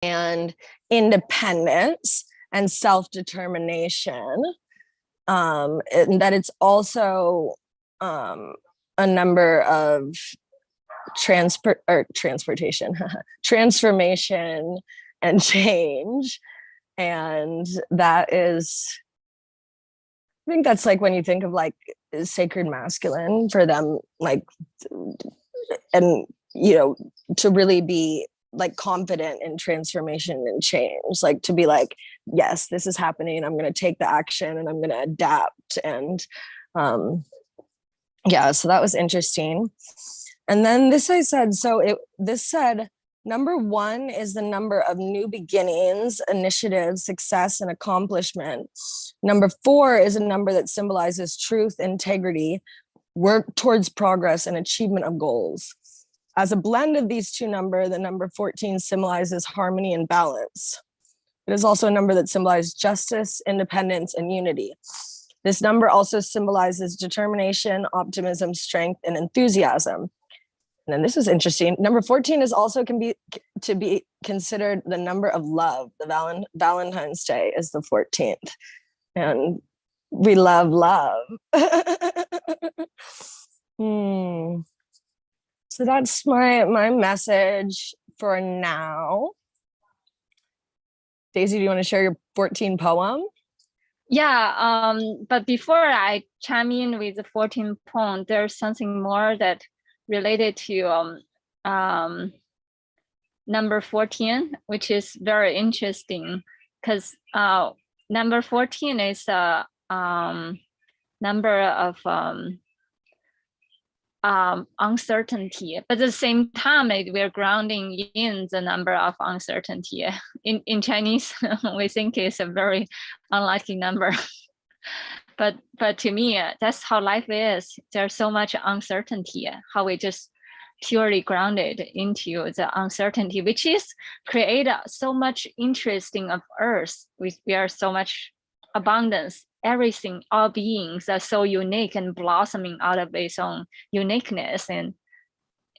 and independence and self-determination. And that it's also a number of transportation, transformation and change. And that is, I think that's like when you think of like sacred masculine for them, like, and you know, to really be like confident in transformation and change, like to be like, yes, this is happening, I'm going to take the action and I'm going to adapt. And yeah, so that was interesting. And then this I said, this said, number 1 is the number of new beginnings, initiative, success, and accomplishment. Number 4 is a number that symbolizes truth, integrity, work towards progress, and achievement of goals. As a blend of these two numbers, the number 14 symbolizes harmony and balance. It is also a number that symbolizes justice, independence, and unity. This number also symbolizes determination, optimism, strength, and enthusiasm. And then this is interesting. Number 14 is also can be considered the number of love. The Valentine's Day is the 14th. And we love love. So that's my message for now. Daisy, do you want to share your 14 poem? Yeah, but before I chime in with the 14 poem, there's something more that related to number 14, which is very interesting because number 14 is a number of uncertainty, but at the same time we're grounding in the number of uncertainty. In Chinese we think it's a very unlikely number. But to me, that's how life is. There's so much uncertainty, how we just purely grounded into the uncertainty, which is create so much interesting of earth. We are so much abundance, everything, all beings are so unique and blossoming out of its own uniqueness. And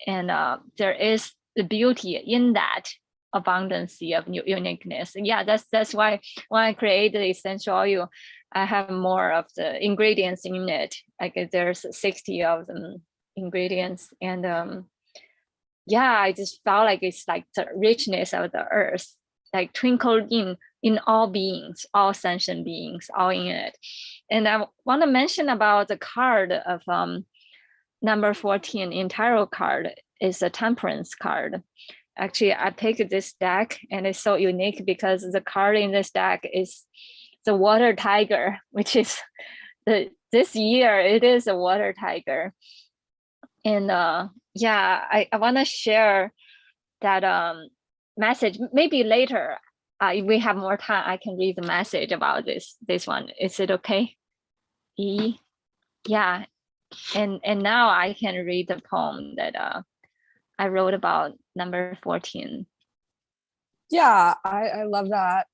there is the beauty in that abundance of uniqueness. Yeah, that's why when I create the essential oil, I have more of the ingredients in it. Like there's 60 of them ingredients. And yeah, I just felt like it's like the richness of the earth, like twinkled in all beings, all sentient beings, all in it. And I want to mention about the card of number 14 in tarot card is a temperance card. Actually, I picked this deck and it's so unique because the card in this deck is the water tiger, which is this year it is a water tiger. And yeah, I want to share that message. Maybe later, if we have more time, I can read the message about this one. Is it okay? Yeah, and now I can read the poem that I wrote about number 14. Yeah, I love that.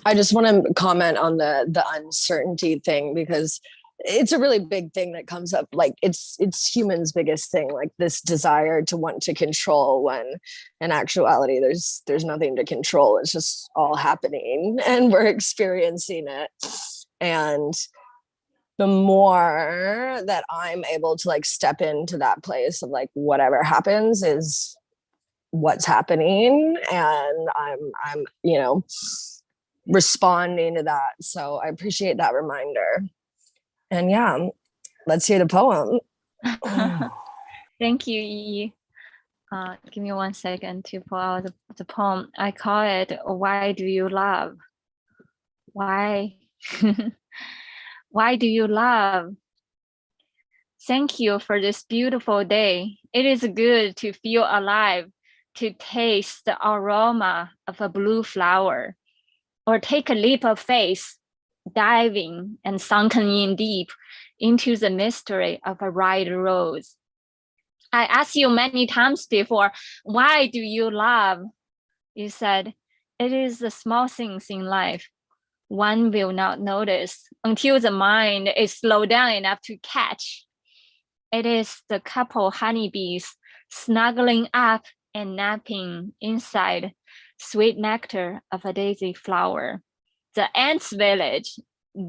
I just want to comment on the uncertainty thing because it's a really big thing that comes up. Like it's humans' biggest thing, like this desire to want to control, when in actuality there's nothing to control. It's just all happening and we're experiencing it. And the more that I'm able to like step into that place of like whatever happens is what's happening, and I'm responding to that. So I appreciate that reminder. And yeah, let's hear the poem. Thank you, Yi. Give me 1 second to pull out the poem. I call it "Why Do You Love?" Why? Why do you love? Thank you for this beautiful day. It is good to feel alive, to taste the aroma of a blue flower, or take a leap of faith, diving and sunken in deep into the mystery of a red rose. I asked you many times before, why do you love? You said, it is the small things in life one will not notice until the mind is slowed down enough to catch. It is the couple honeybees snuggling up and napping inside sweet nectar of a daisy flower. The ants village,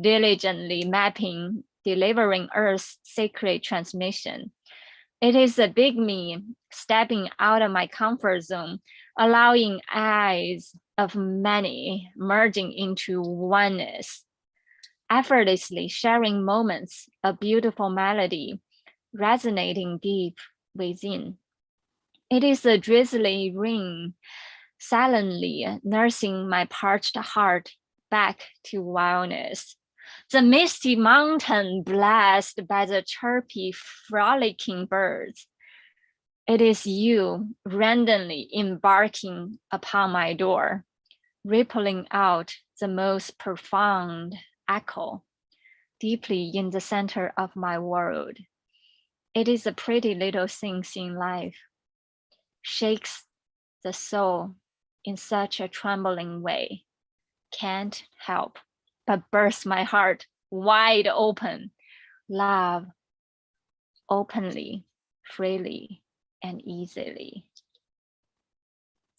diligently mapping, delivering Earth's sacred transmission. It is a big me stepping out of my comfort zone, allowing eyes of many merging into oneness, effortlessly sharing moments of beautiful melody, resonating deep within. It is a drizzly rain, silently nursing my parched heart back to wildness. The misty mountain blessed by the chirpy, frolicking birds. It is you randomly embarking upon my door, rippling out the most profound echo, deeply in the center of my world. It is a pretty little things in life, shakes the soul in such a trembling way, can't help but burst my heart wide open, love openly, freely, and easily.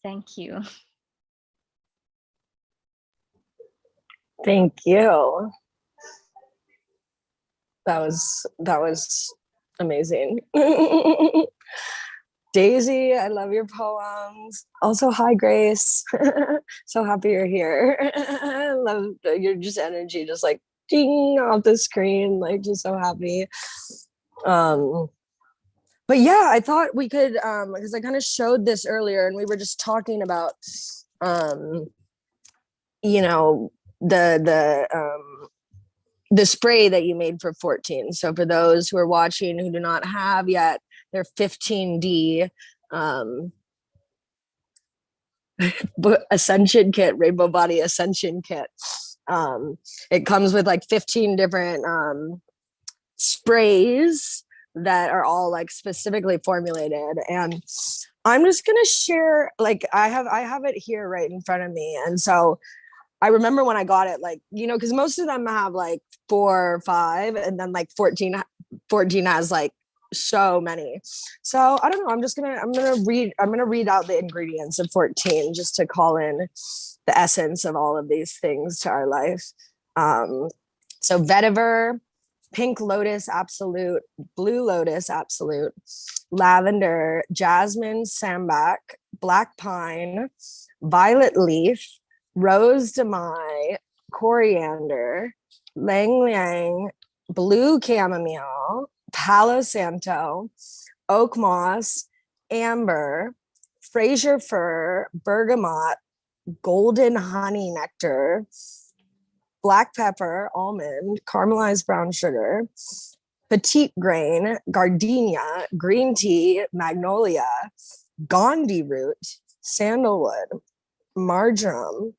Thank you. Thank you. That was amazing. Daisy, I love your poems. Also, hi, Grace. So happy you're here. I love your just energy, just like ding off the screen, like just so happy. But yeah, I thought we could, because I kind of showed this earlier, and we were just talking about, you know, the spray that you made for 14. So for those who are watching who do not have yet their 15D Ascension kit, Rainbow Body Ascension kit, it comes with like 15 different sprays that are all like specifically formulated. And I'm just gonna share, like I have it here right in front of me. And so I remember when I got it, like, you know, because most of them have like 4 or 5, and then like 14 has like so many. So I don't know. I'm gonna read out the ingredients of 14 just to call in the essence of all of these things to our life. So vetiver, pink lotus absolute, blue lotus absolute, lavender, jasmine sambac, black pine, violet leaf, rose de mai, coriander, lang lang, blue chamomile, palo santo, oak moss, amber, Fraser fir, bergamot, golden honey nectar, black pepper, almond, caramelized brown sugar, petite grain, gardenia, green tea, magnolia, gondi root, sandalwood, marjoram,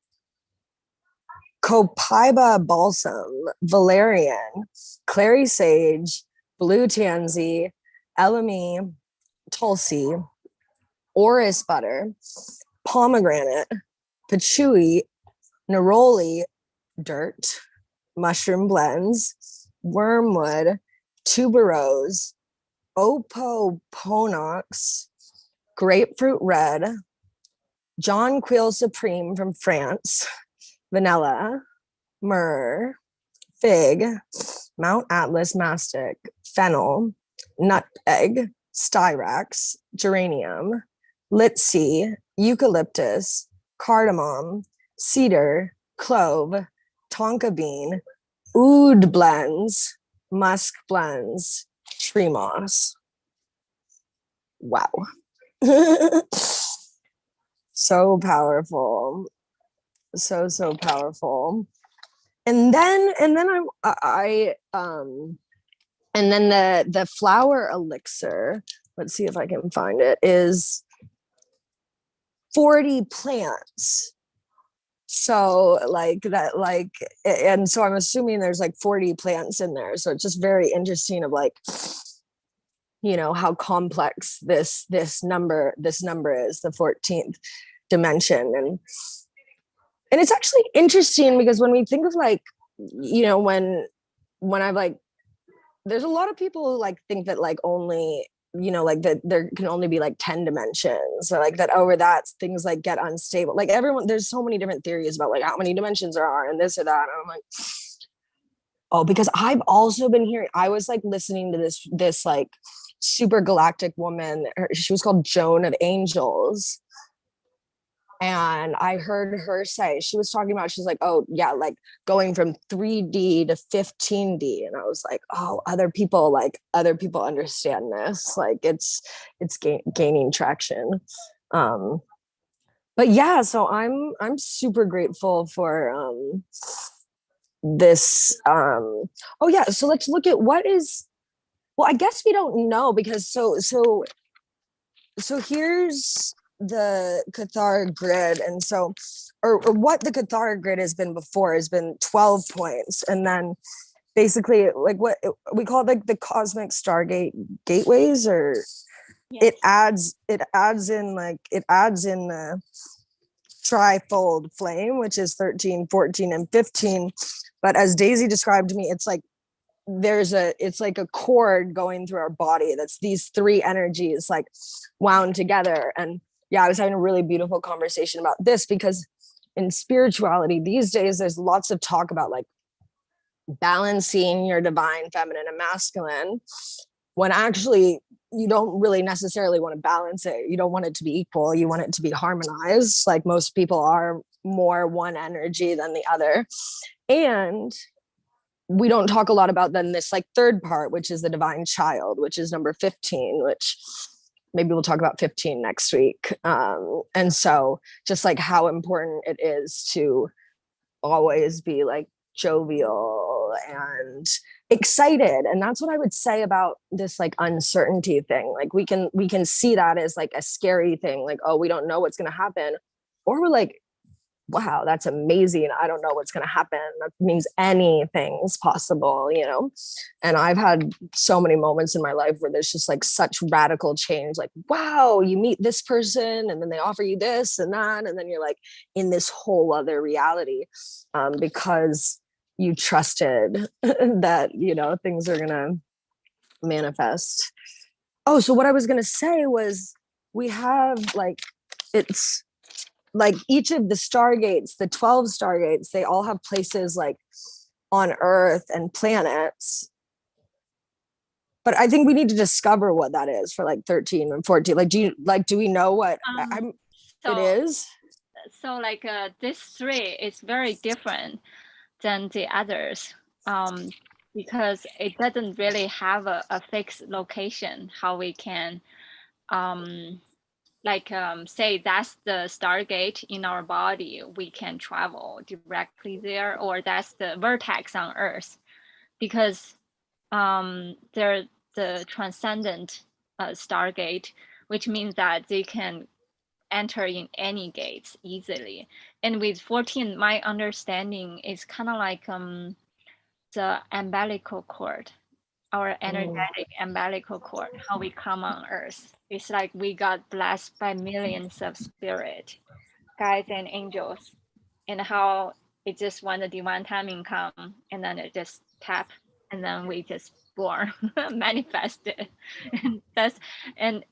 copaiba balsam, valerian, clary sage, blue tansy, elemi, tulsi, orris butter, pomegranate, patchouli, neroli, dirt, mushroom blends, wormwood, tuberose, opoponox, grapefruit red, John Quill Supreme from France, vanilla, myrrh, fig, Mount Atlas mastic, fennel, nutmeg, styrax, geranium, litsi, eucalyptus, cardamom, cedar, clove, tonka bean, oud blends, musk blends, tree moss. Wow. So powerful. So powerful. And then I and then the flower elixir, let's see if I can find it, is 40 plants. So like that, like, and so I'm assuming there's like 40 plants in there. So it's just very interesting of like, you know, how complex this number is, the 14th dimension. And it's actually interesting because when we think of like, you know, when I've like, there's a lot of people who like think that like only you know, like that there can only be like 10 dimensions, or like that over that things like get unstable. Like everyone, there's so many different theories about like how many dimensions there are and this or that. And I'm like, oh, because I've also been hearing, I was like listening to this like super galactic woman. She was called Joan of Angels. And I heard her say, she was talking about, she's like, oh yeah, like going from 3D to 15D. And I was like, oh, other people understand this. Like it's gaining traction. But yeah, so I'm super grateful for this. Oh yeah, so let's look at what is, well, I guess we don't know, because so here's the Kathara grid. And so, or what the Kathara grid has been before has been 12 points. And then basically like what we call it, like the cosmic stargate gateways, or Yes. it adds in the trifold flame, which is 13, 14, and 15. But as Daisy described to me, it's like it's like a cord going through our body that's these three energies like wound together. And yeah, I was having a really beautiful conversation about this, because in spirituality these days there's lots of talk about like balancing your divine feminine and masculine, when actually you don't really necessarily want to balance it. You don't want it to be equal, you want it to be harmonized. Like most people are more one energy than the other. And we don't talk a lot about then this like third part, which is the divine child, which is number 15, which maybe we'll talk about 15 next week. And so just like how important it is to always be like jovial and excited. And that's what I would say about this like uncertainty thing. Like we can see that as like a scary thing, like, oh, we don't know what's going to happen. Or we're like, wow, that's amazing, I don't know what's going to happen. That means anything's possible, you know. And I've had so many moments in my life where there's just like such radical change, like, wow, you meet this person and then they offer you this and that, and then you're like in this whole other reality, because you trusted that, you know, things are going to manifest. Oh, so what I was going to say was, we have like, it's like each of the stargates, the 12 stargates, they all have places like on Earth and planets. But I think we need to discover what that is for like 13 and 14. Like, do we know what it is? So like this 3 is very different than the others, because it doesn't really have a fixed location. How we can say that's the Stargate in our body, we can travel directly there, or that's the vertex on Earth, because they're the transcendent Stargate, which means that they can enter in any gates easily. And with 14, my understanding is kind of like the umbilical cord, our energetic umbilical cord, how we come on Earth. It's like we got blessed by millions of spirit, guides and angels, and how it just when the divine timing come, and then it just tap, and then we just born, manifested. And that's and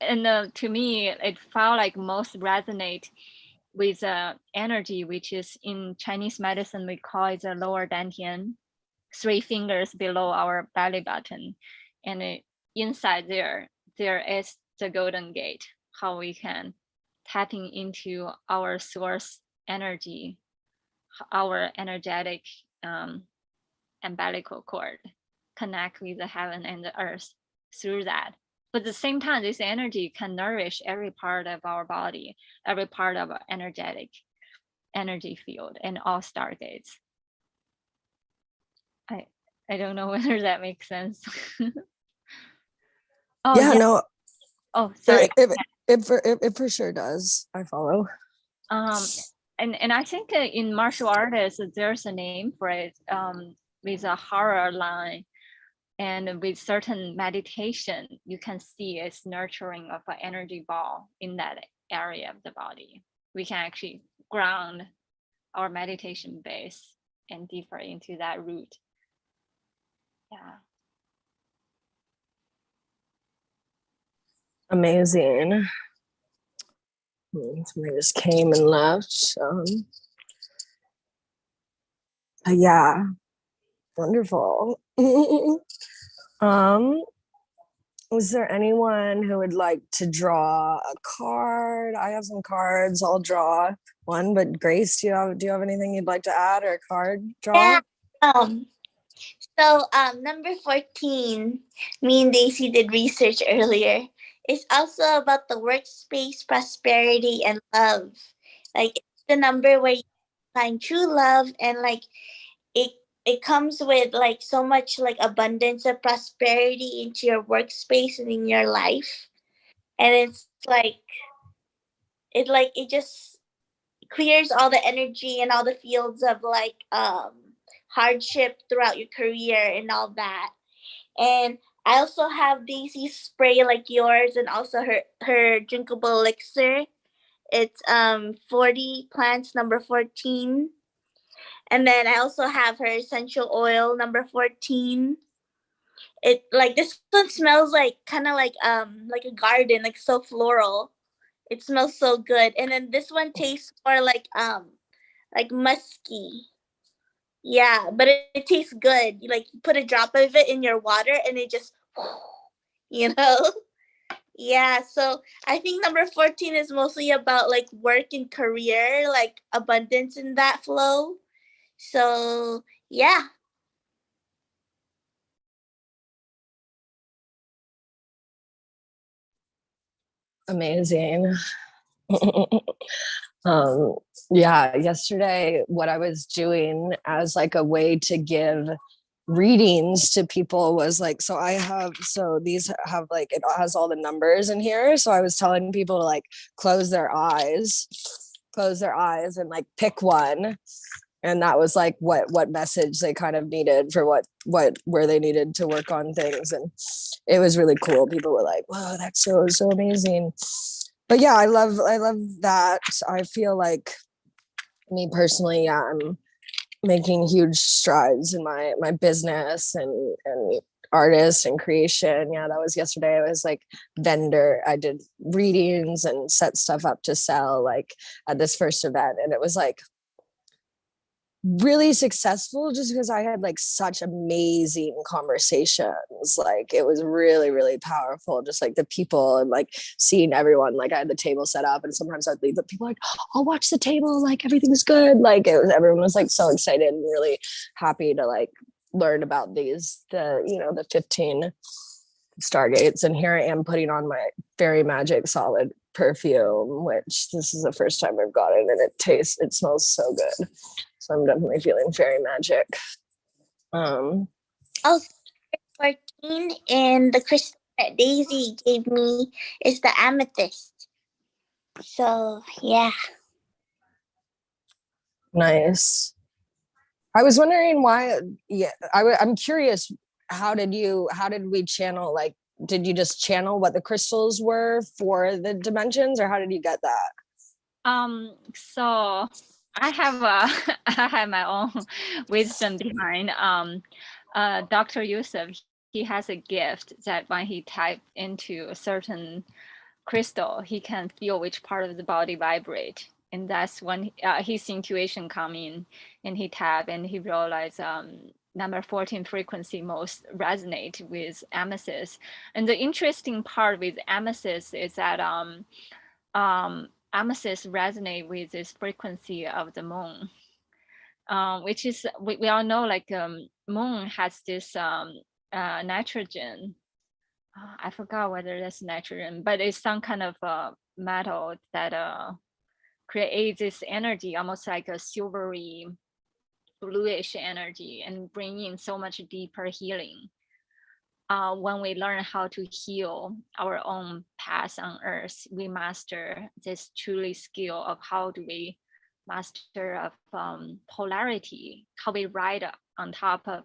to me, it felt like most resonate with energy, which is in Chinese medicine we call it the lower dantian, 3 fingers below our belly button, and inside there is the golden gate, how we can tapping into our source energy, our energetic umbilical cord, connect with the heaven and the earth through that. But at the same time, this energy can nourish every part of our body, every part of our energetic energy field, and all stargates. I don't know whether that makes sense. Oh Yeah, yeah. no. Oh, sorry. It for sure does. I follow. And I think in martial artists there's a name for it, with a horror line, and with certain meditation you can see it's nurturing of an energy ball in that area of the body. We can actually ground our meditation base and deeper into that root. Yeah. Amazing. Somebody just came and left. Yeah, wonderful. um, was there anyone who would like to draw a card? I have some cards. I'll draw one. But Grace, do you have anything you'd like to add or a card draw? Yeah. Um, number 14, me and Daisy did research earlier. It's also about the workspace, prosperity, and love. Like it's the number where you find true love, and like it it comes with like so much like abundance of prosperity into your workspace and in your life. And it's like it just clears all the energy and all the fields of like hardship throughout your career and all that. And I also have Daisy's spray like yours, and also her drinkable elixir. It's 40 plants number 14. And then I also have her essential oil number 14. It like this one smells like a garden, like so floral. It smells so good. And then this one tastes more like musky. Yeah, but it tastes good. You like you put a drop of it in your water and it just you know? Yeah, so I think number 14 is mostly about like work and career, like abundance in that flow. So, yeah. Amazing. um, yeah, yesterday, what I was doing as like a way to give readings to people was like, so these have like, it has all the numbers in here. So I was telling people to like close their eyes and like pick one, and that was like what message they kind of needed for what where they needed to work on things. And it was really cool. People were like, "Whoa, that's so amazing." But yeah, I love that. I feel like, me personally, yeah, I'm making huge strides in my business and artist and creation. Yeah, that was yesterday. I was like vendor. I did readings and set stuff up to sell like at this first event, and it was like really successful just because I had like such amazing conversations. Like it was really powerful, just like the people and like seeing everyone. Like I had the table set up, and sometimes I'd leave, but people like, "Oh, I'll watch the table, like everything's good." Like everyone was like so excited and really happy to like learn about the 15 Stargates. And here I am putting on my Fairy Magic solid perfume, which this is the first time I've got it, and it smells so good. So I'm definitely feeling fairy magic. Also, 14, and the crystal that Daisy gave me is the amethyst. So, yeah. Nice. I was wondering why. Yeah, I'm curious. How did we channel? Like, did you just channel what the crystals were for the dimensions, or how did you get that? So I have I have my own wisdom behind. Dr. Yusuf, he has a gift that when he typed into a certain crystal, he can feel which part of the body vibrate, and that's when his intuition come in, and he tap and he realized number 14 frequency most resonate with amethyst. And the interesting part with amethyst is that amethyst resonate with this frequency of the moon, which is we all know like moon has this nitrogen. I forgot whether that's nitrogen, but it's some kind of metal that creates this energy, almost like a silvery bluish energy, and bring in so much deeper healing. When we learn how to heal our own path on earth, we master this truly skill of how do we master of polarity, how we ride on top of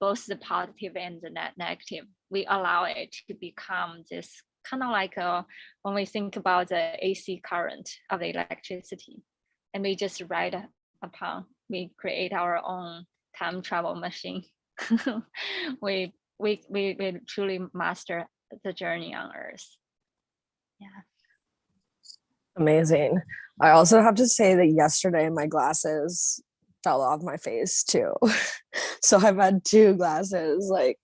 both the positive and the negative. We allow it to become this kind of like when we think about the AC current of the electricity, and we just ride upon, we create our own time travel machine. we truly master the journey on earth. Yeah. Amazing. I also have to say that yesterday my glasses fell off my face too. So I've had two glasses like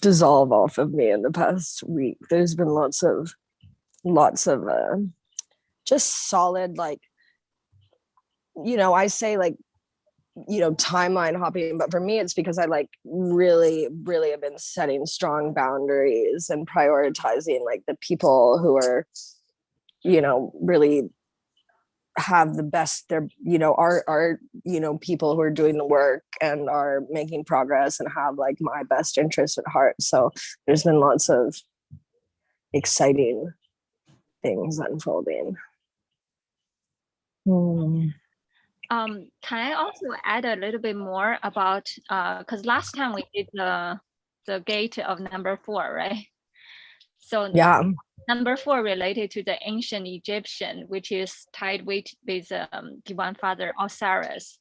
dissolve off of me in the past week. There's been lots of just solid, like, I say like, timeline hopping, but for me it's because I like really really have been setting strong boundaries and prioritizing like the people who are really have the best, they're are people who are doing the work and are making progress and have like my best interest at heart. So there's been lots of exciting things unfolding. Can I also add a little bit more about because last time we did the gate of number 4, right? So Yeah. number 4 related to the ancient Egyptian, which is tied with Divine Father Osiris,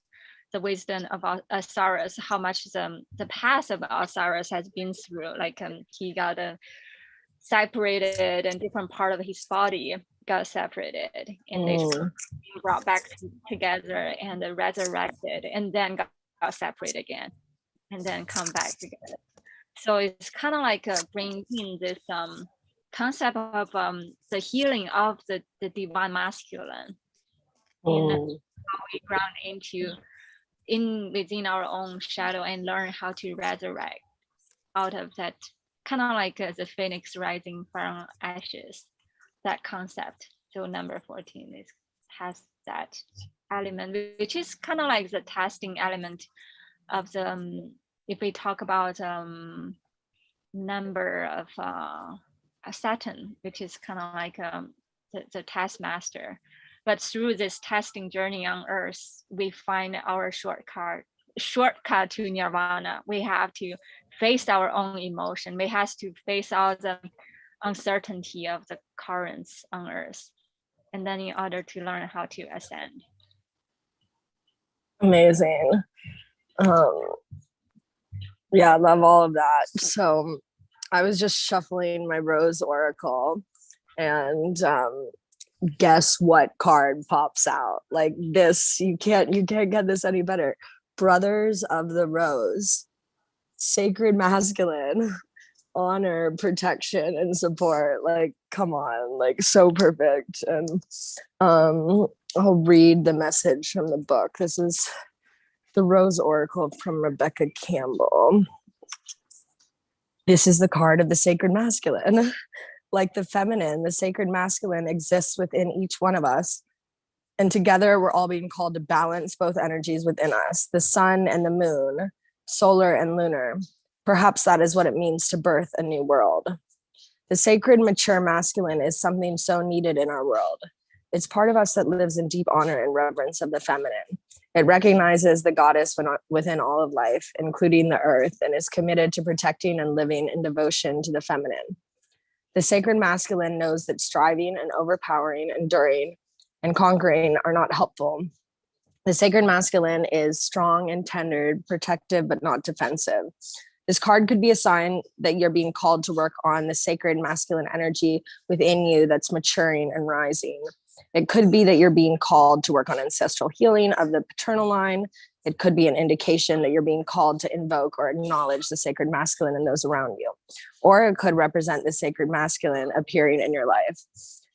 the wisdom of Osiris, how much the past of Osiris has been through. Like he got separated and different part of his body got separated and they brought back together and resurrected and then got separated again and then come back together. So it's kind of like bringing in this concept of the healing of the divine masculine in how we ground into within our own shadow and learn how to resurrect out of that, kind of like the phoenix rising from ashes, that concept. So number 14 has that element, which is kind of like the testing element of the if we talk about number of Saturn, which is kind of like the taskmaster. But through this testing journey on Earth, we find our shortcut to nirvana. We have to face our own emotion. We have to face all the uncertainty of the currents on Earth, and then in order to learn how to ascend. Amazing. Yeah, I love all of that. So I was just shuffling my Rose Oracle and guess what card pops out? Like this, you can't get this any better. Brothers of the Rose, sacred masculine, honor, protection, and support. Like, come on, like so perfect. And I'll read the message from the book. This is the Rose Oracle from Rebecca Campbell. This is the card of the sacred masculine. Like the feminine, the sacred masculine exists within each one of us. And together we're all being called to balance both energies within us, the sun and the moon, solar and lunar. Perhaps that is what it means to birth a new world. The sacred, mature masculine is something so needed in our world. It's part of us that lives in deep honor and reverence of the feminine. It recognizes the goddess within all of life, including the earth, and is committed to protecting and living in devotion to the feminine. The sacred masculine knows that striving and overpowering, enduring, and conquering are not helpful. The sacred masculine is strong and tender, protective, but not defensive. This card could be a sign that you're being called to work on the sacred masculine energy within you that's maturing and rising. It could be that you're being called to work on ancestral healing of the paternal line. It could be an indication that you're being called to invoke or acknowledge the sacred masculine in those around you. Or it could represent the sacred masculine appearing in your life.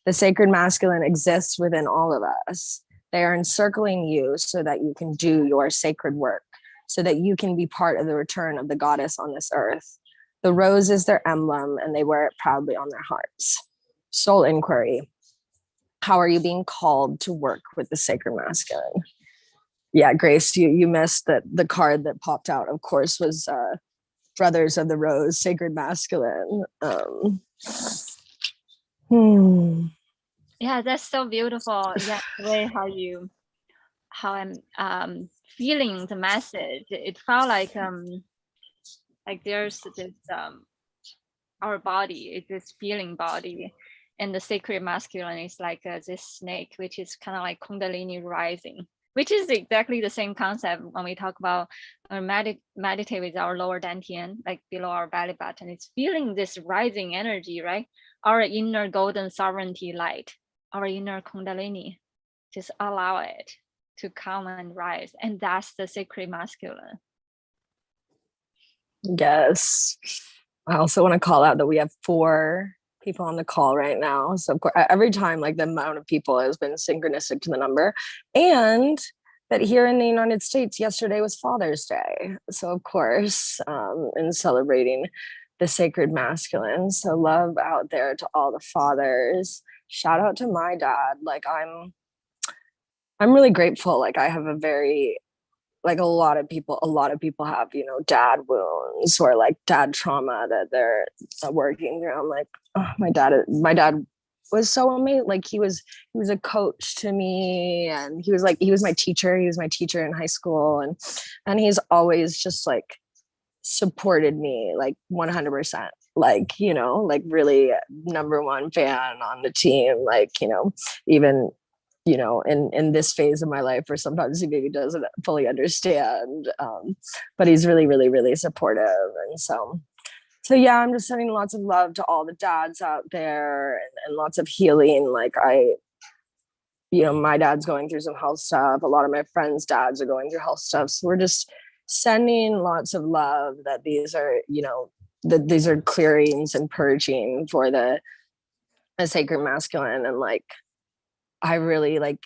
The sacred masculine exists within all of us. They are encircling you so that you can do your sacred work, so that you can be part of the return of the goddess on this earth. The rose is their emblem, and they wear it proudly on their hearts. Soul inquiry. How are you being called to work with the sacred masculine? Yeah, Grace, you missed that the card that popped out, of course, was Brothers of the Rose, sacred masculine. Yeah, that's so beautiful. Yeah, the way how I'm feeling the message. It felt like there's this our body is this feeling body, and the sacred masculine is like this snake, which is kind of like Kundalini rising. which is exactly the same concept when we talk about meditate with our lower dantian, like below our belly button. It's feeling this rising energy, right? Our inner golden sovereignty light, our inner kundalini. Just allow it to come and rise. And that's the sacred masculine. Yes. I also want to call out that we have 4 people on the call right now. So of course, every time, like the amount of people has been synchronistic to the number. And that here in the United States, yesterday was Father's Day. So of course, in celebrating the sacred masculine. So love out there to all the fathers. Shout out to my dad. Like I'm really grateful. Like I have a very, like a lot of people have, you know, dad wounds or like dad trauma that they're working through. I'm like, oh, my dad was so amazing. Like he was a coach to me, and he was my teacher. He was my teacher in high school, and he's always just like supported me like 100%. Like, you know, like really #1 fan on the team. Like, you know, even, you know, in this phase of my life where sometimes he maybe doesn't fully understand, but he's really, really, really supportive. And so yeah, I'm just sending lots of love to all the dads out there, and lots of healing. Like you know, my dad's going through some health stuff. A lot of my friends' dads are going through health stuff. So we're just sending lots of love that these are, you know, that these are clearings and purging for the sacred masculine. And like, I really like,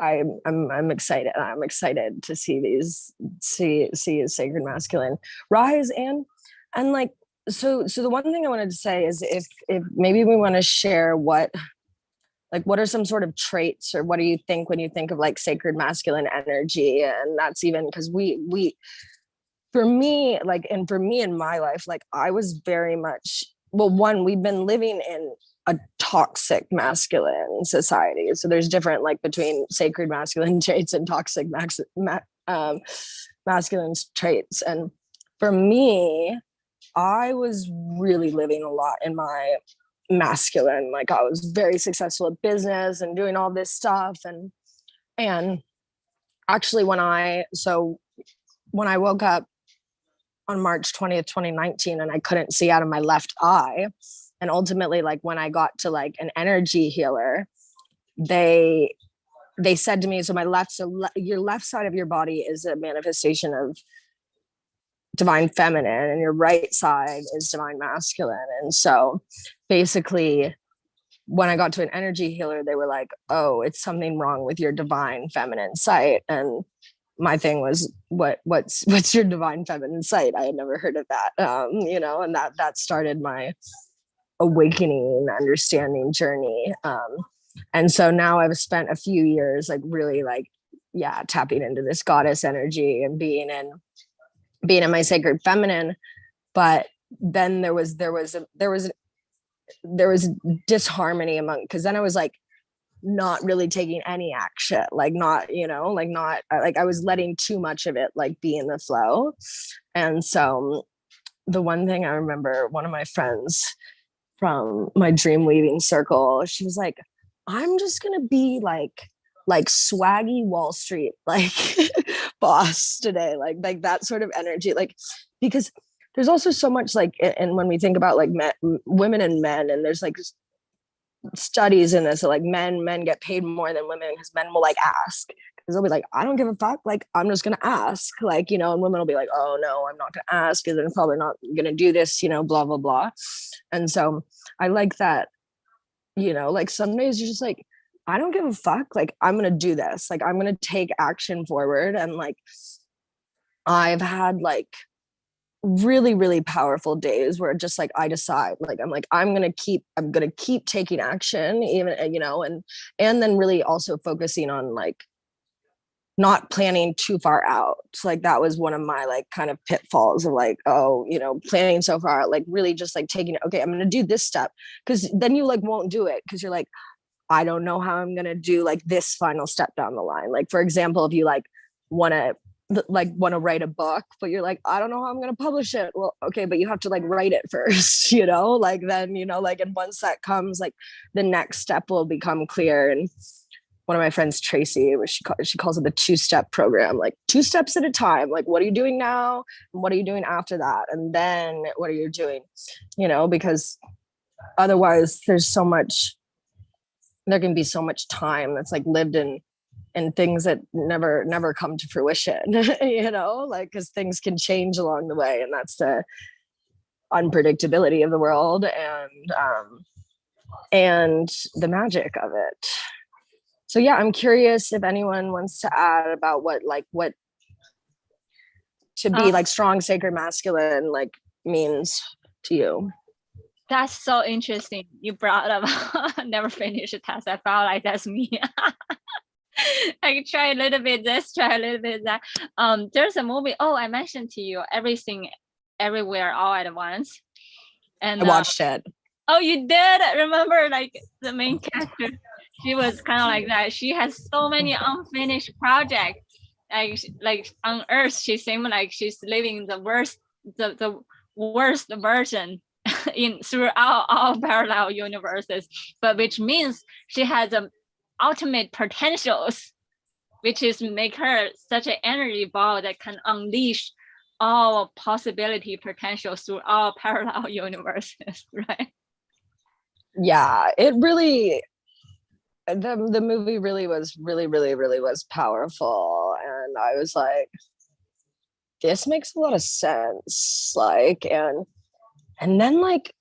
I'm excited. I'm excited to see a sacred masculine rise. And like, so the one thing I wanted to say is if maybe we want to share what are some sort of traits, or what do you think when you think of like sacred masculine energy? And that's even because we for me, like, and for me in my life, like I was very much, well, one, we've been living in a toxic masculine society. So there's different, like between sacred masculine traits and toxic masculine traits. And for me, I was really living a lot in my masculine. Like I was very successful at business and doing all this stuff. And actually when I woke up on March 20th, 2019, and I couldn't see out of my left eye. And ultimately, like when I got to like an energy healer, they said to me, so your left side of your body is a manifestation of divine feminine, and your right side is divine masculine. And so basically, when I got to an energy healer, they were like, oh, it's something wrong with your divine feminine site. And my thing was, what's your divine feminine site? I had never heard of that, you know, and that started my awakening, understanding journey. And so now I've spent a few years like really like, yeah, tapping into this goddess energy and being in my sacred feminine. But then there was disharmony among, because then I was like not really taking any action, like not, you know, like not, like I was letting too much of it like be in the flow. And so the one thing I remember, one of my friends from my dream weaving circle, she was like, I'm just gonna be like swaggy Wall Street like boss today, like that sort of energy, like, because there's also so much like, and when we think about like women and men, and there's like studies in this, so like men get paid more than women, because men will like ask, because they'll be like, I don't give a fuck, like I'm just gonna ask, like, you know, and women will be like, oh no, I'm not gonna ask, because I'm probably not gonna do this, you know, blah blah blah. And so I like that, you know, like some days you're just like, I don't give a fuck, like I'm gonna do this, like I'm gonna take action forward. And like I've had like really, really powerful days where just like I decide, like I'm gonna keep taking action, even, you know, and then really also focusing on like not planning too far out. Like that was one of my like kind of pitfalls of like, oh, you know, planning so far out, like really just like taking, okay, I'm gonna do this step, because then you like won't do it, because you're like, I don't know how I'm gonna do like this final step down the line. Like for example, if you like want to write a book, but you're like, I don't know how I'm going to publish it. Well, okay, but you have to like write it first, you know, like then, you know, like, and once that comes, like the next step will become clear. one of my friends, Tracy, she calls it the 2-step program, like 2 steps at a time. Like, what are you doing now? And what are you doing after that? And then what are you doing? Because otherwise there can be so much time that's like lived in things that never come to fruition, like, because things can change along the way. And that's the unpredictability of the world and the magic of it. So yeah, I'm curious if anyone wants to add about what to be like strong, sacred, masculine like means to you. That's so interesting. You brought up never finish a task. I felt like that's me. I try a little bit this, try a little bit that. There's a movie. Oh, I mentioned to you, Everything, Everywhere, All at Once. And I watched it. Oh, you did? Remember, like the main character, she was kind of like that. She has so many unfinished projects. Like on Earth, she seemed like she's living the worst version throughout all parallel universes. But which means she has ultimate potentials, which is make her such an energy ball that can unleash all possibility potential through all parallel universes, right? Yeah, it really, the movie really was was powerful. And I was like, this makes a lot of sense. Like, and then like,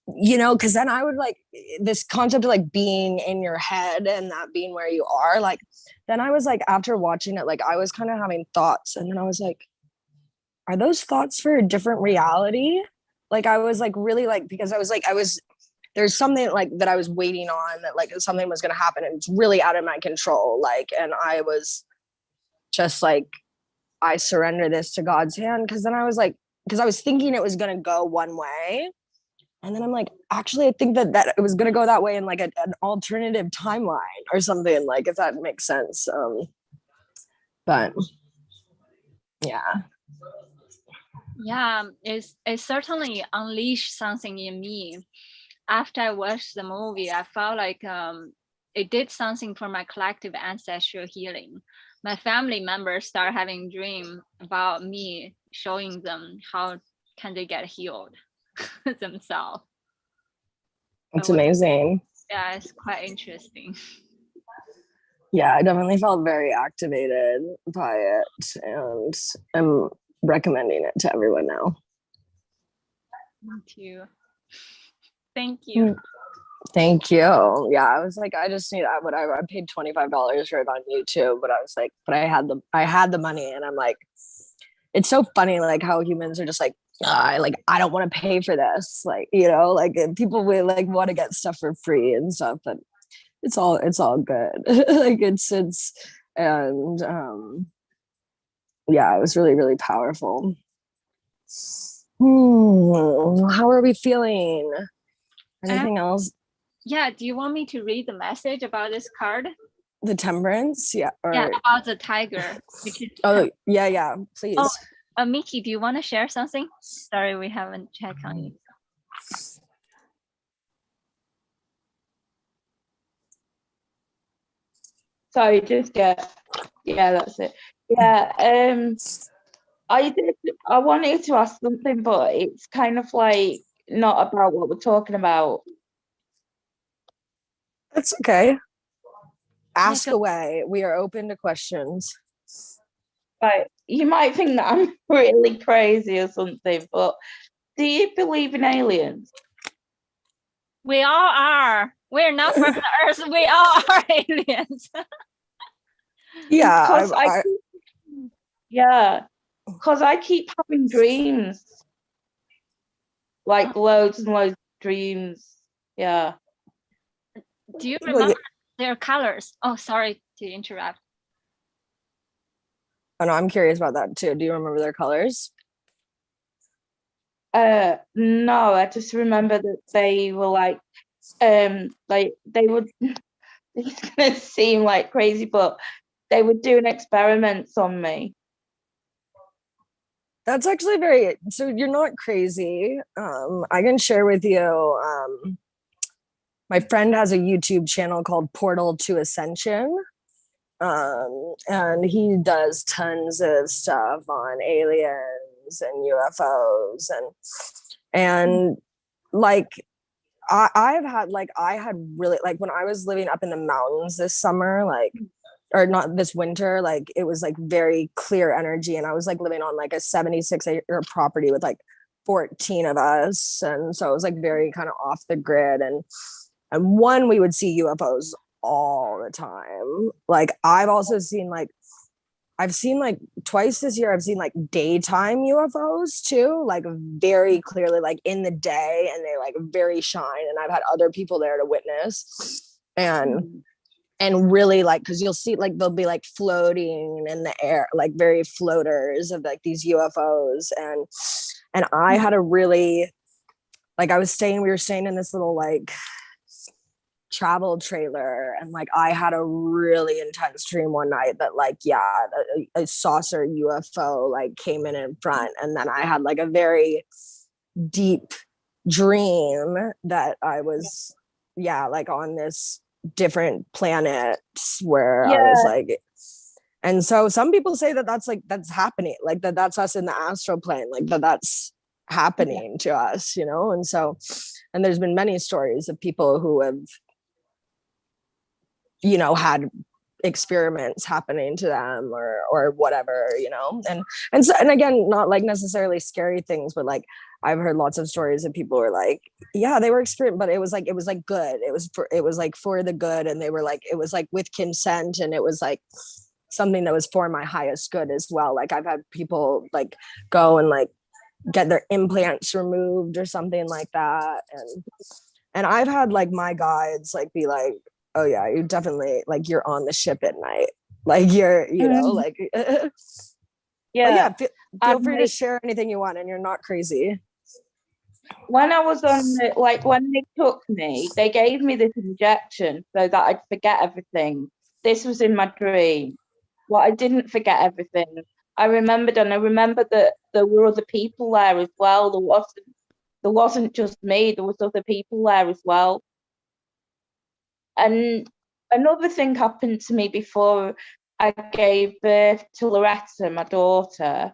because then I would like this concept of like being in your head and that being where you are. Like, then I was like, after watching it, like I was kind of having thoughts, and then I was like, are those thoughts for a different reality? Like, I was like really like, because there's something like that I was waiting on, that like something was going to happen, and it's really out of my control. Like, and I was just like, I surrender this to God's hand. Because then I was like, because I was thinking it was going to go one way. And then I'm like, actually, I think that it was going to go that way in like an alternative timeline or something, like, if that makes sense. But yeah. Yeah, it certainly unleashed something in me. After I watched the movie, I felt like it did something for my collective ancestral healing. My family members start having dreams about me, showing them how can they get healed themselves. It's amazing. Yeah, it's quite interesting. Yeah, I definitely felt very activated by it, and I'm recommending it to everyone now. Me too. Thank you. Thank you. Yeah, I was like, I just need whatever. I paid $25 for it on YouTube, but I was like, but I had the money, and I'm like, it's so funny, like how humans are just like, I don't want to pay for this, like, like people will like want to get stuff for free and stuff, but it's all good. Like it's and yeah, it was really powerful. How are we feeling? Anything else? Yeah, do you want me to read the message about this card? The temperance? Yeah. Yeah, about the tiger. Which is yeah, please. Miki, do you want to share something? Sorry, we haven't checked on you. Sorry, just yeah, that's it. Yeah, I wanted to ask something, but it's kind of like not about what we're talking about. That's okay. Ask away. We are open to questions. Like, you might think that I'm really crazy or something, but do you believe in aliens? We all are. We're not from the Earth. We all are aliens. Yeah. Because I keep having dreams. Like loads and loads of dreams. Yeah. Do you remember their colors? Oh, sorry to interrupt. Oh no, I'm curious about that too. Do you remember their colors? No, I just remember that they were like they would it's gonna seem like crazy, but they were doing experiments on me. That's actually so you're not crazy. I can share with you my friend has a YouTube channel called Portal to Ascension. And he does tons of stuff on aliens and UFOs and like I had really like when I was living up in the mountains this summer, like or not this winter, like it was like very clear energy, and I was like living on like a 76-acre property with like 14 of us, and so it was like very kind of off the grid, and one, we would see UFOs all the time. Like I've seen like twice this year, I've seen like daytime UFOs too, like very clearly, like in the day, and they like very shine. And I've had other people there to witness. And really like, because you'll see like they'll be like floating in the air, like very floaters of like these UFOs. And I had a really like we were staying in this little like travel trailer, and like I had a really intense dream one night that like a saucer UFO like came in front, and then I had like a very deep dream that I was like on this different planet where I was like, and so some people say that that's happening, like that's us in the astral plane, like that's happening to us, you know. And so, and there's been many stories of people who have, you know, had experiments happening to them or whatever, you know. And so, and again, not like necessarily scary things, but like I've heard lots of stories of people who were like, yeah, they were experiencing, but it was like good, it was like for the good, and they were like, it was like with consent, and it was like something that was for my highest good as well. Like I've had people like go and like get their implants removed or something like that, and I've had like my guides like be like, oh yeah, you definitely like you're on the ship at night, like you're, you know, like feel free to share anything you want, and you're not crazy. When I was on the, like when they took me, they gave me this injection so that I'd forget everything. This was in my dream. Well, I didn't forget everything. I remembered, and I remembered that there were other people there as well. There wasn't just me, there was other people there as well. And another thing happened to me before I gave birth to Loretta, my daughter.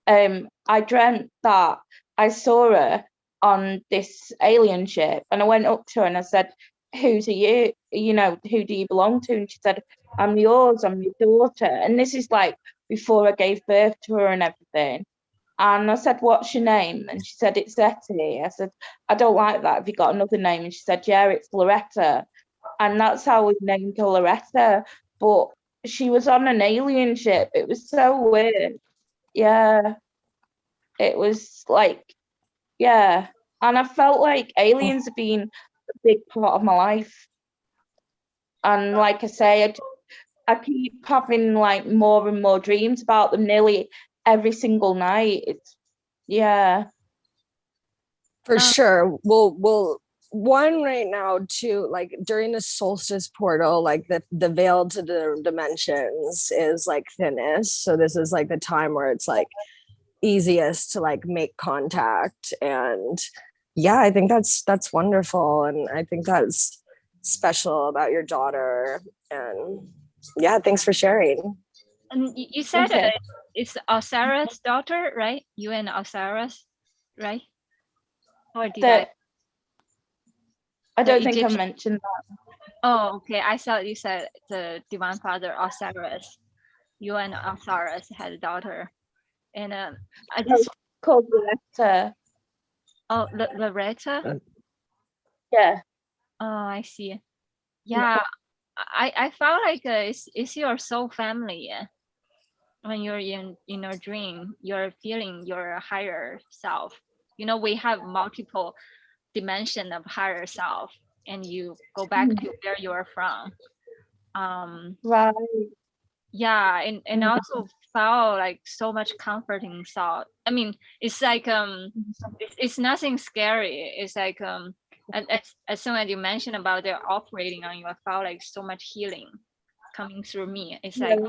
I dreamt that I saw her on this alien ship, and I went up to her and I said, who's you? You know, who do you belong to? And she said, I'm yours, I'm your daughter. And this is like before I gave birth to her and everything. And I said, what's your name? And she said, it's Etty. I said, I don't like that. Have you got another name? And she said, yeah, it's Loretta. And that's how we named her Loretta. But she was on an alien ship. It was so weird. Yeah. It was like, yeah. And I felt like aliens have been a big part of my life. And like I say, I keep having like more and more dreams about them nearly every single night. It's, yeah. For sure. We'll one right now too, like during the solstice portal, like the veil to the dimensions is like thinnest. So this is like the time where it's like easiest to like make contact. And yeah, I think that's wonderful. And I think that's special about your daughter. And yeah, thanks for sharing. And you said it's Osiris' daughter, right? You and Osiris, right? Or did I don't think I mentioned that. Oh, okay. I thought you said the Divine Father Osiris. You and Osiris had a daughter, and I just called Loretta. Oh, Loretta. Yeah. Oh, I see. Yeah, I felt like it's your soul family. When you're in your dream, you're feeling your higher self. You know, we have multiple dimension of higher self, and you go back to where you're from. Right. Yeah, and also felt like so much comforting thought. I mean, it's like it's nothing scary. It's like as soon as you mentioned about they're operating on you, I felt like so much healing coming through me. It's like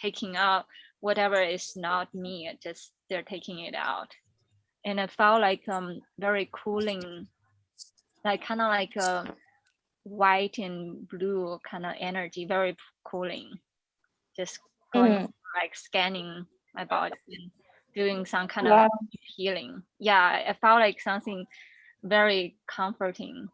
taking out whatever is not me, just they're taking it out. And it felt like very cooling, like kind of like white and blue kind of energy, very cooling. Just going like scanning my body and doing some kind of healing. Yeah, I felt like something very comforting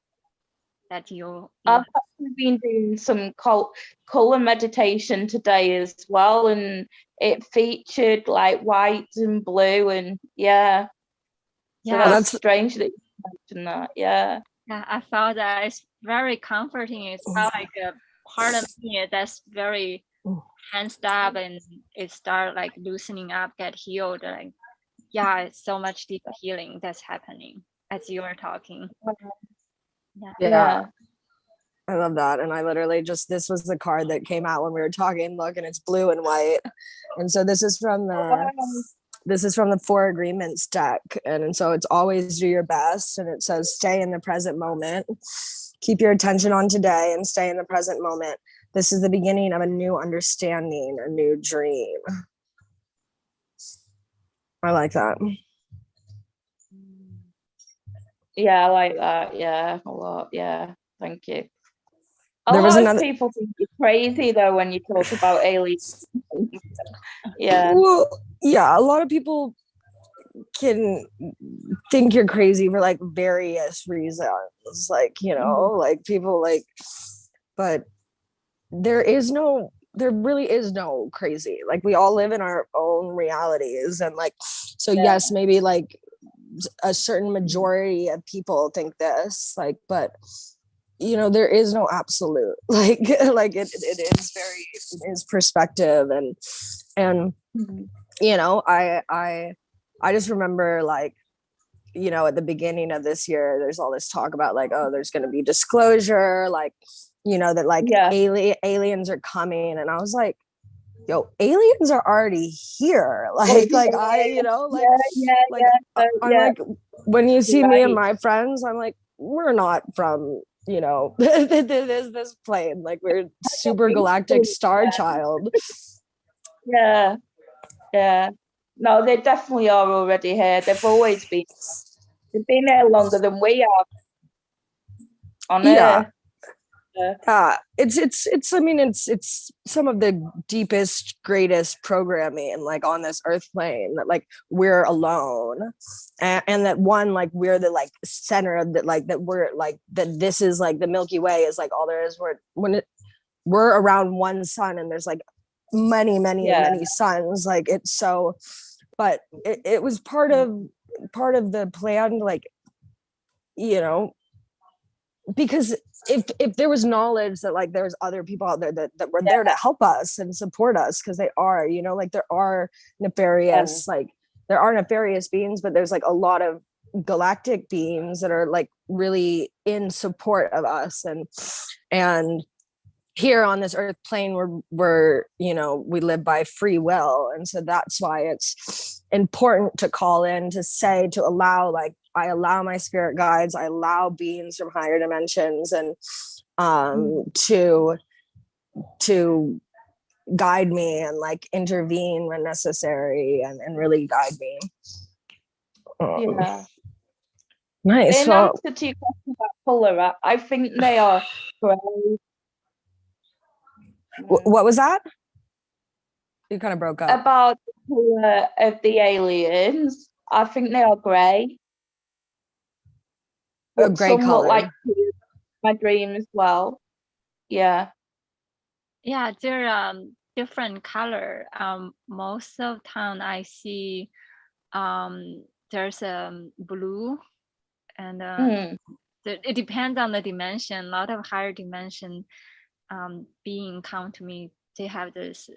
that you I've actually been doing some color meditation today as well, and it featured like white and blue, and so that's strange that you mentioned that. Yeah, I felt that it's very comforting. It felt like a part of me that's very tensed up, and it started like loosening up, get healed. Like, it's so much deep healing that's happening as you were talking. Yeah. I love that. And I literally this was the card that came out when we were talking. Look, and it's blue and white. And so this is from the 4 Agreements deck. And so it's always do your best. And it says, stay in the present moment. Keep your attention on today and stay in the present moment. This is the beginning of a new understanding, a new dream. I like that. Yeah, I like that. Yeah, a lot. Yeah, thank you. A There was lot another of people think you're crazy though when you talk about aliens. Yeah. Well, yeah, a lot of people can think you're crazy for like various reasons. Like, you know, like people like, but there really is no crazy. Like we all live in our own realities. And like, so yes, maybe like a certain majority of people think this, like, but you know, there is no absolute, like it is perspective. And you know, I just remember, like, you know, at the beginning of this year, there's all this talk about like, oh, there's going to be disclosure, like, you know, that like aliens are coming. And I was like, yo, aliens are already here. Like I, you know, like, I'm like, when you see me and my friends, I'm like, we're not from, you know, this plane. Like we're super galactic star child. Yeah. No, they definitely are already here. They've always been. They've been here longer than we have on Earth. It's I mean, it's some of the deepest, greatest programming like on this earth plane, that like we're alone, and that one, like we're the like center of that, like that we're like that this is like the Milky Way is like all there is. We're around one sun, and there's like many suns. Like it's so, but it was part of the plan, like, you know, because if there was knowledge that like there's other people out there that were there to help us and support us, because they are, you know, like there are nefarious beings, but there's like a lot of galactic beings that are like really in support of us. And here on this earth plane, we're you know, we live by free will. And so that's why it's important to call in, to say, to allow, like, I allow my spirit guides, I allow beings from higher dimensions, and to guide me and like intervene when necessary, and really guide me. Nice. In answer to your question about color, I think they are gray. What was that? You kind of broke up. About the color of the aliens, I think they are gray. A gray color. Look like my dream as well. Yeah. Yeah, they're different color. Most of the time I see there's blue, and it depends on the dimension. A lot of higher dimension being come to me, they have this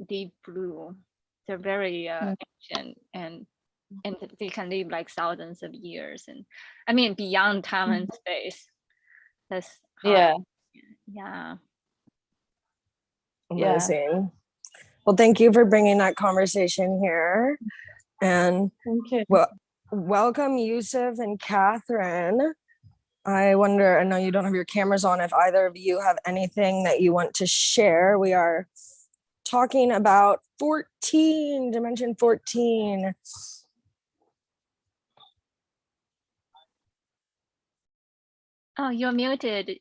deep blue. They're very ancient, and they can live like thousands of years, and I mean beyond time and space. That's Amazing. Well, thank you for bringing that conversation here, and welcome Yusuf and Catherine. I wonder, I know you don't have your cameras on, if either of you have anything that you want to share. We are talking about dimension 14. Oh, you're muted.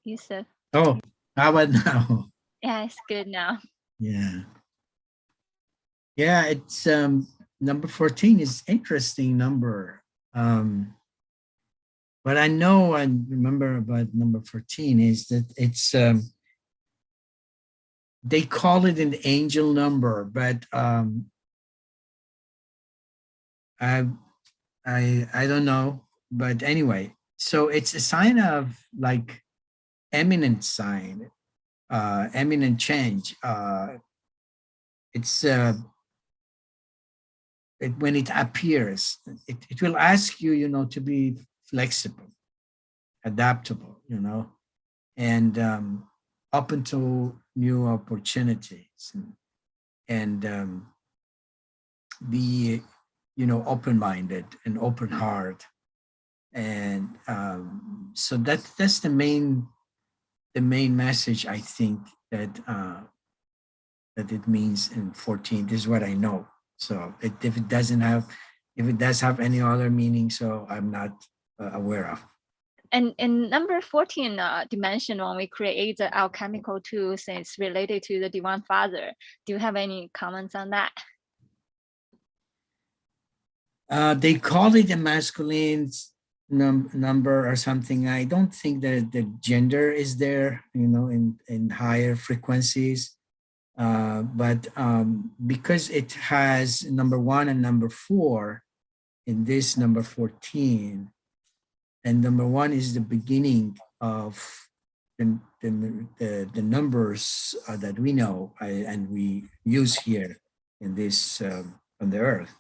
Yusuf. Oh, how about now? Yeah, it's good now. Yeah. Yeah, it's number 14 is interesting number. What I know and remember about number 14 is that it's they call it an angel number, but I don't know. But anyway, so it's a sign of like eminent sign, eminent change. It's when it appears, it will ask you, to be flexible, adaptable, and open to new opportunities, and be, open-minded and open heart. And so that's the main message, I think, that it means in 14. This is what I know. So if it does have any other meaning, so I'm not aware of. And in number 14 dimension, when we create the alchemical tools, it's related to the Divine Father. Do you have any comments on that? They call it a masculine number or something. I don't think that the gender is there, in higher frequencies. But because it has number 1 and number 4 in this number 14, and number 1 is the beginning of the numbers that we know and we use here in this on the earth.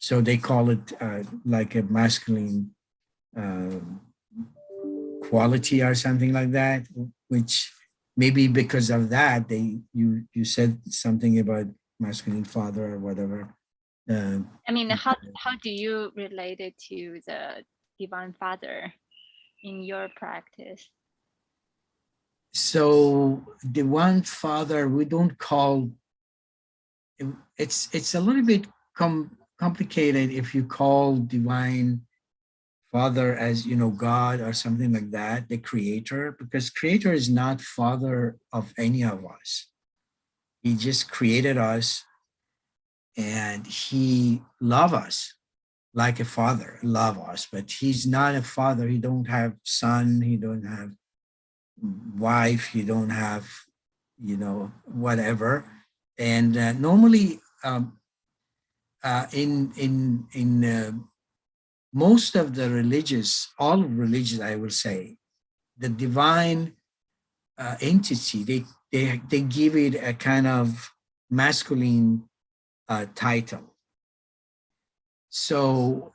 So they call it like a masculine quality or something like that, which maybe because of that, you said something about masculine father or whatever. I mean, how do you relate it to the Divine Father in your practice? So Divine Father, we don't call, it's a little bit complicated if you call Divine Father as, God or something like that, the creator, because creator is not father of any of us. He just created us and he loves us like a father, love us, but he's not a father. He don't have son, he don't have wife, he don't have, whatever. And normally in most of the all religions, I will say, the divine entity, they give it a kind of masculine title. So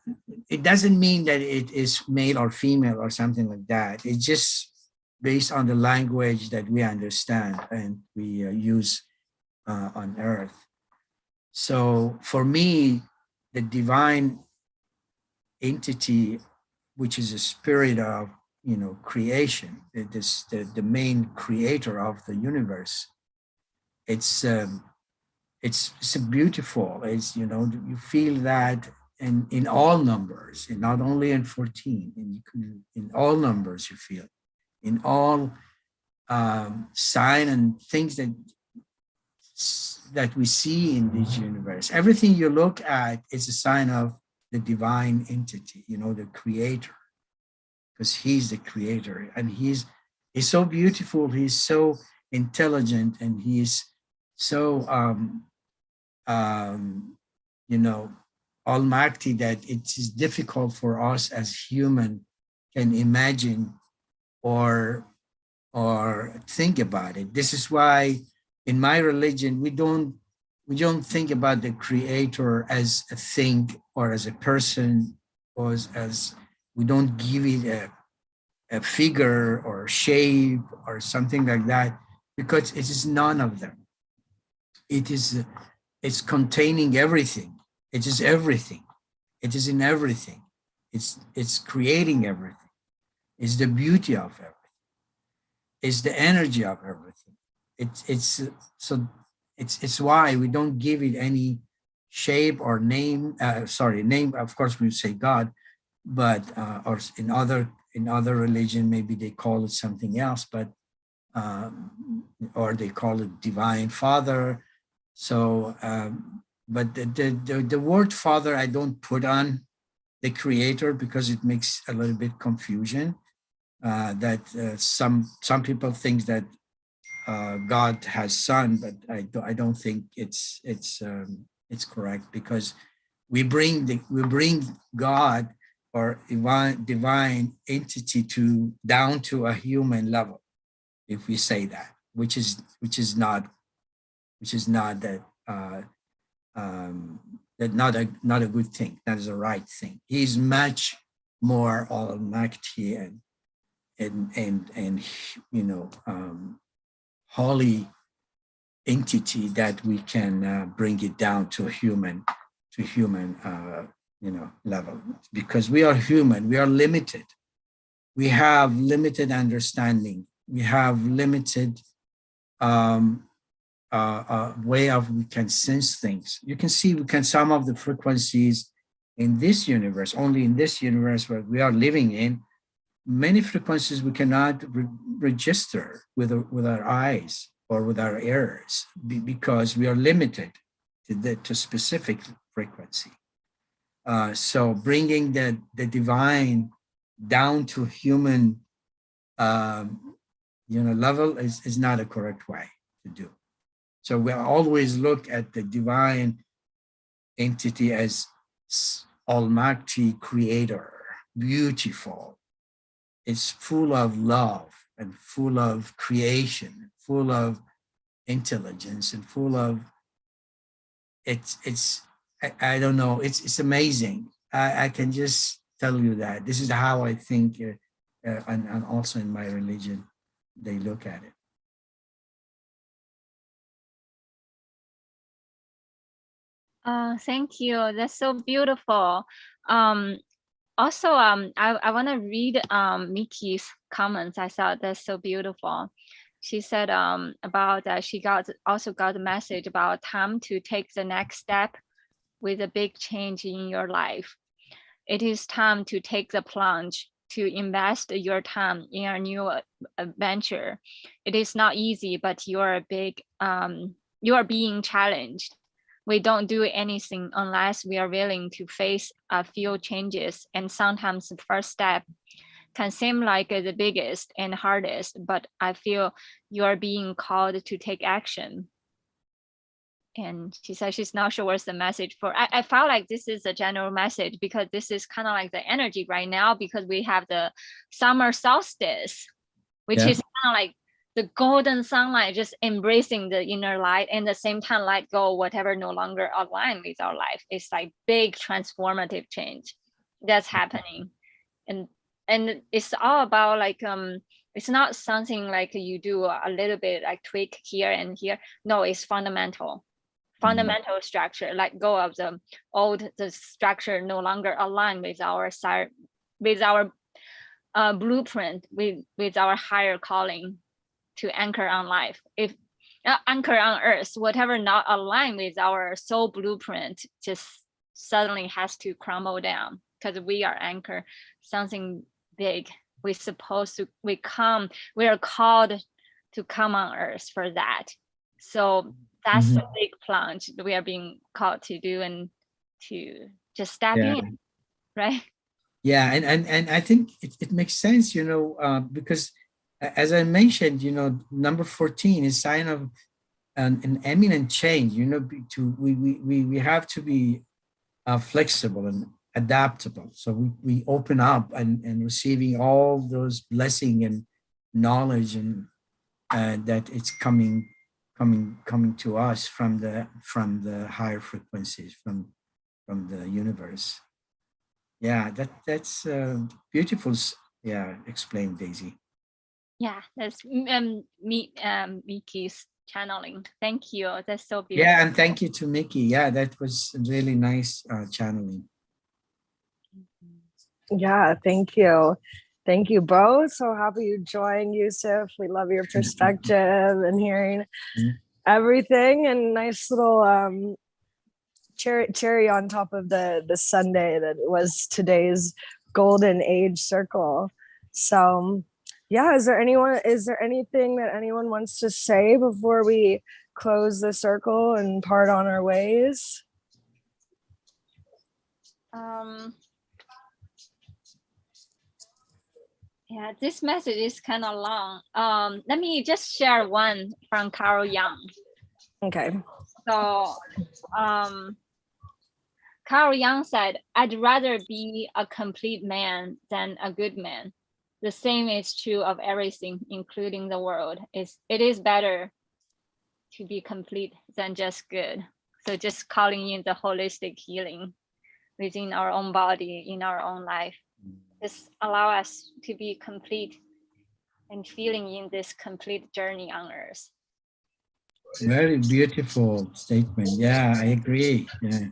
it doesn't mean that it is male or female or something like that. It's just based on the language that we understand and we use on earth. So for me, the divine entity, which is a spirit of creation, it is the main creator of the universe. It's a beautiful. It's you feel that in all numbers, and not only in 14. And in all numbers you feel, in all sign and things that we see in this universe. Everything you look at is a sign of the divine entity, the creator, because he's the creator, and he's so beautiful, he's so intelligent, and he's so almighty that it is difficult for us as human can imagine or think about it. This is why in my religion we don't think about the creator as a thing or as a person, or as we don't give it a figure or shape or something like that, because it is none of them. It's containing everything. It is everything. It is in everything. It's creating everything. It's the beauty of everything. It's the energy of everything. It's why we don't give it any shape or name. Name, of course, we say God, but or in other in other religion, maybe they call it something else, but or they call it divine father. So, but the word father, I don't put on the creator because it makes a little bit confusion. That some people think that God has son, but I don't think it's correct, because we bring God or divine entity down to a human level, if we say that, which is not that that not a good thing. That is a right thing. He's much more almighty and you know, holy entity that we can bring it down to a human you know, level, because we are human. We are limited. We have limited understanding. We have limited way of we can sense things. You can see some of the frequencies in this universe, only in this universe where we are living in, many frequencies we cannot register with our eyes or with our ears because we are limited to specific frequency. So bringing the divine down to human you know, level is not a correct way to do. So we always look at the divine entity as almighty creator, beautiful. It's full of love and full of creation, full of intelligence, and full of I don't know, it's amazing. I can just tell you that this is how I think, and also in my religion, they look at it. Thank you. That's so beautiful. Also, I want to read Mickey's comments. I thought that's so beautiful. She said about she also got a message about time to take the next step with a big change in your life. It is time to take the plunge, to invest your time in a new adventure. It is not easy, but you are being challenged. We don't do anything unless we are willing to face a few changes, and sometimes the first step can seem like the biggest and hardest, but I feel you are being called to take action. And she said she's not sure what's the message for. I felt like this is a general message because this is kind of like the energy right now, because we have the summer solstice, which is kind of like the golden sunlight, just embracing the inner light, and at the same time let go whatever no longer align with our life. It's like big transformative change that's happening. And it's all about like it's not something like you do a little bit like tweak here and here. No, it's fundamental structure. Let go of the structure no longer align with our blueprint, with our higher calling to anchor on life. If anchor on earth, whatever not align with our soul blueprint just suddenly has to crumble down, because we are anchor something big. We are called to come on earth for that. So that's the big plunge that we are being called to do, and to just step in, right? Yeah, and I think it makes sense, you know, because as I mentioned, you know, number 14 is sign of an eminent change. You know, we have to be flexible and adaptable. So we open up and receiving all those blessing and knowledge and that it's coming to us from the higher frequencies from the universe. Yeah, that's beautiful. Yeah, explain, Daisy. Yeah, that's Mickey's channeling. Thank you. That's so beautiful. Yeah, and thank you to Mickey. Yeah, that was really nice channeling. Yeah, thank you. Thank you both. So happy you joined, Yusuf. We love your perspective and hearing everything, and nice little cherry on top of the Sunday that was today's golden age circle. So yeah, is there anything that anyone wants to say before we close the circle and part on our ways? Yeah, this message is kind of long. Let me just share one from Carl Jung. Okay. So Carl Jung said, "I'd rather be a complete man than a good man. The same is true of everything, including the world. It is better to be complete than just good." So just calling in the holistic healing within our own body, in our own life. Just allow us to be complete and feeling in this complete journey on earth. Very beautiful statement. Yeah, I agree. Yeah.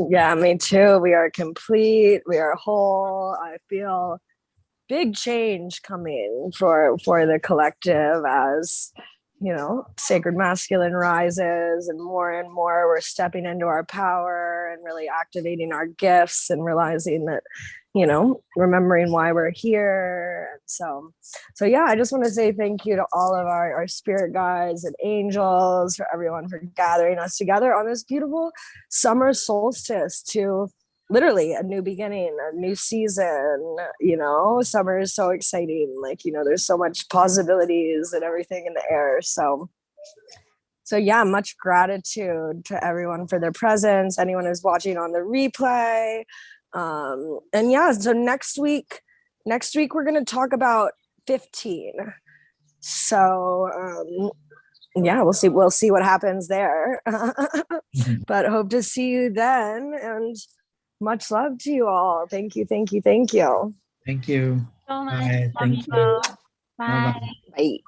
Yeah, me too. We are complete. We are whole. I feel big change coming for the collective as, you know, sacred masculine rises and more we're stepping into our power and really activating our gifts and realizing that, you know, remembering why we're here. And so yeah, I just want to say thank you to all of our spirit guides and angels, for everyone for gathering us together on this beautiful summer solstice to literally a new beginning, a new season. You know, summer is so exciting. Like, you know, there's so much possibilities and everything in the air. So yeah, much gratitude to everyone for their presence, anyone who's watching on the replay. And yeah, so next week we're going to talk about 15. So yeah, we'll see what happens there. But hope to see you then, and much love to you all. Thank you. Thank you. So much. Bye. Thank you. Bye. Bye-bye. Bye.